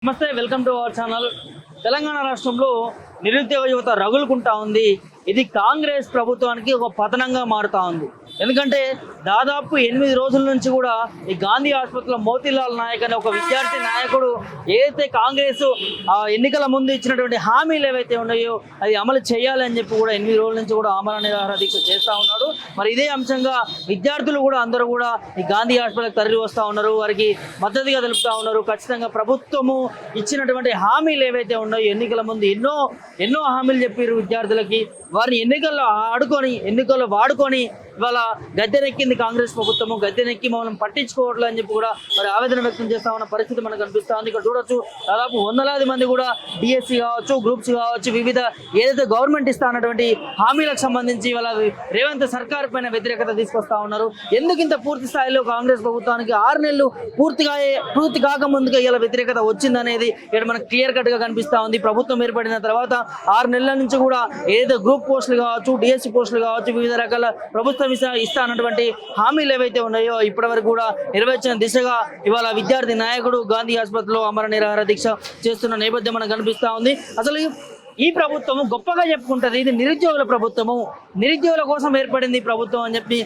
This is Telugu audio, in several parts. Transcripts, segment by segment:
నమస్తే, welcome to our channel. Telangana రాష్ట్రంలో నిరుద్యోగ యువత రగులుకుంటా ఉంది. ఇది కాంగ్రెస్ ప్రభుత్వానికి ఒక పతనంగా మారుతా ఉంది. ఎందుకంటే దాదాపు 8 రోజుల నుంచి కూడా ఈ గాంధీ ఆసుపత్రిలో మోతీలాల్ నాయక్ అనే ఒక విద్యార్థి నాయకుడు ఏదైతే కాంగ్రెస్ ఎన్నికల ముందు ఇచ్చినటువంటి హామీలు ఏవైతే ఉన్నాయో అది అమలు చేయాలని చెప్పి కూడా 8 రోజుల నుంచి కూడా ఆమరణ నిరాహార దీక్ష చేస్తూ ఉన్నాడు. మరి ఇదే అంశంగా విద్యార్థులు కూడా అందరూ కూడా ఈ గాంధీ ఆసుపత్రికి తరలి వస్తూ ఉన్నారు, వారికి మద్దతుగా తెలుపుతా ఉన్నారు. ఖచ్చితంగా ప్రభుత్వము ఇచ్చినటువంటి హామీలు ఏవైతే ఉన్నాయో ఎన్నికల ముందు ఎన్నో హామీలు చెప్పారు విద్యార్థులకి, వారిని ఎన్నికల్లో వాడుకొని ఇవాళ గద్దెనెక్కింది కాంగ్రెస్ ప్రభుత్వము. గద్దెనెక్కి మమ్మల్ని పట్టించుకోవట్లేదు అని చెప్పి కూడా మరి ఆవేదన వ్యక్తం చేస్తా ఉన్న పరిస్థితి మనకు కనిపిస్తా ఉంది. ఇక్కడ చూడొచ్చు, దాదాపు వందలాది మంది కూడా డిఎస్సి కావచ్చు, గ్రూప్స్ కావచ్చు, వివిధ ఏదైతే గవర్నమెంట్ ఇస్తా అన్నటువంటి హామీలకు సంబంధించి ఇవాళ రేవంత్ సర్కార్ పైన వ్యతిరేకత తీసుకొస్తా ఉన్నారు. ఎందుకు ఇంత పూర్తి స్థాయిలో కాంగ్రెస్ ప్రభుత్వానికి 6 నెలలు పూర్తి కాకముందుగా ఇలా వ్యతిరేకత వచ్చిందనేది ఇక్కడ మనకు క్లియర్ కట్ గా కనిపిస్తా ఉంది. ప్రభుత్వం ఏర్పడిన తర్వాత 6 నెలల నుంచి కూడా ఏదైతే గ్రూప్ పోస్టులు కావచ్చు, డిఎస్సి పోస్టులు కావచ్చు, వివిధ రకాల ప్రభుత్వం ఇస్తా అన్నటువంటి హామీలు ఏవైతే ఉన్నాయో ఇప్పటి వరకు కూడా నెరవేర్చిన దిశగా ఇవాళ విద్యార్థి నాయకుడు గాంధీ ఆసుపత్రిలో ఆమరణ నిరాహార దీక్ష చేస్తున్న నేపథ్యం మనకు కనిపిస్తా ఉంది. అసలు ఈ ప్రభుత్వము గొప్పగా చెప్పుకుంటది, ఇది నిరుద్యోగుల ప్రభుత్వము, నిరుద్యోగుల కోసం ఏర్పడింది ప్రభుత్వం అని చెప్పి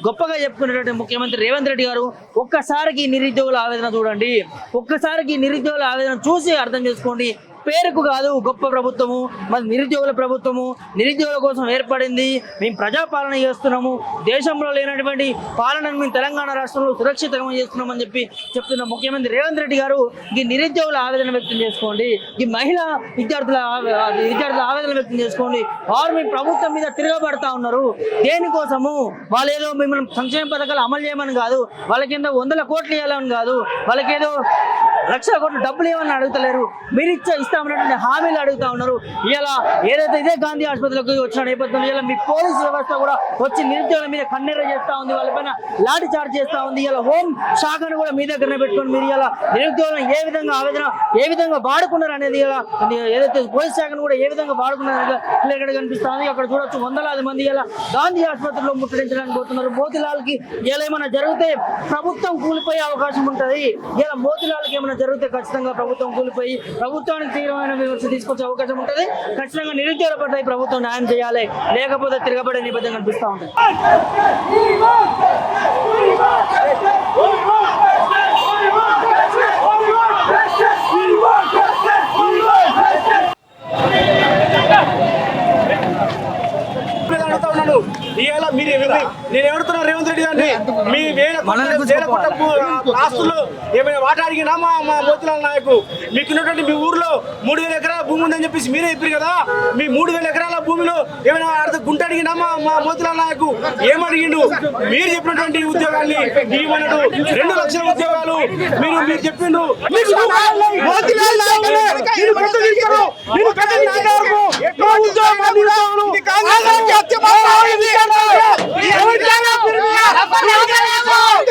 గొప్పగా చెప్పుకునేటువంటి ముఖ్యమంత్రి రేవంత్ రెడ్డి గారు ఒక్కసారికి నిరుద్యోగుల ఆవేదన చూడండి, ఒక్కసారికి నిరుద్యోగుల ఆవేదన చూసి అర్థం చేసుకోండి. పేరుకు కాదు గొప్ప ప్రభుత్వము, మరి నిరుద్యోగుల ప్రభుత్వము, నిరుద్యోగుల కోసం ఏర్పడింది. మేము ప్రజాపాలన చేస్తున్నాము, దేశంలో లేనటువంటి పాలనను మేము తెలంగాణ రాష్ట్రంలో సురక్షితంగా చేస్తున్నామని చెప్పి చెప్తున్న ముఖ్యమంత్రి రేవంత్ రెడ్డి గారు ఈ నిరుద్యోగుల ఆవేదన వ్యక్తం చేసుకోండి, ఈ మహిళా విద్యార్థుల ఆవేదన వ్యక్తం చేసుకోండి. వారు మీ ప్రభుత్వం మీద తిరగబడతా ఉన్నారు. దేనికోసము? వాళ్ళేదో మిమ్మల్ని సంక్షేమ పథకాలు అమలు చేయమని కాదు, వాళ్ళకేదో 100 కోట్లు ఇవ్వాలని కాదు, వాళ్ళకేదో 1,00,000 కోట్లు డబ్బులు ఏమని అడుగుతలేరు, మీరు ఇస్తామన్నటువంటి హామీలు అడుగుతా ఉన్నారు. ఇలా ఏదైతే ఇదే గాంధీ ఆసుపత్రికి వచ్చిన నేపథ్యంలో ఇలా మీ పోలీసు వ్యవస్థ కూడా వచ్చి నిరుద్యోగుల మీద కన్నెర్ర చేస్తా ఉంది, వాళ్ళపైన లాఠీ చార్జ్ చేస్తా ఉంది. ఇలా హోం శాఖను కూడా మీ దగ్గరనే పెట్టుకొని మీరు ఇలా నిరుద్యోగులను ఏ విధంగా వాడుకున్నారు అనేది ఇలా ఏదైతే పోలీస్ శాఖను కూడా ఏ విధంగా వాడుకున్నారు క్లియర్గా కనిపిస్తా ఉంది. అక్కడ చూడొచ్చు, వందలాది మంది ఇలా గాంధీ ఆసుపత్రిలో ముట్టడించడానికి పోతున్నారు. మోతీలాల్కి ఇలా ఏమైనా జరిగితే ప్రభుత్వం కూలిపోయే అవకాశం ఉంటుంది. ఇలా మోతీలాల్కి ఏమైనా జరిగితే ఖచ్చితంగా ప్రభుత్వం కూలిపోయి ప్రభుత్వానికి తీవ్రమైన విమర్శ తీసుకొచ్చే అవకాశం ఉంటుంది. ఖచ్చితంగా నిరుద్యోగ పట్ల ఈ ప్రభుత్వం న్యాయం చేయాలి, లేకపోతే తిరగబడే నేపథ్యం కనిపిస్తూ ఉంటుంది. నేను ఎవడుతున్నా రేవంత్ రెడ్డి గారిని, మీ వేల ఆస్తులు ఏమైనా వాట అడిగినా మా మోతీలాల్ నాయక్ మీకున్నటువంటి మీ ఊర్లో 3,000 ఎకరాల భూమి ఉందని చెప్పేసి మీరే చెప్పారు కదా. మీ 3,000 ఎకరాల భూమిలో ఏమైనా గుంట అడిగినా మా మోతీలాల్ నాయక్ ఏమడిగిండు? మీరు చెప్పినటువంటి ఉద్యోగాన్ని ఇవ్వమన్నాడు. 2 లక్షల ఉద్యోగాలు మీరు చెప్పిండు.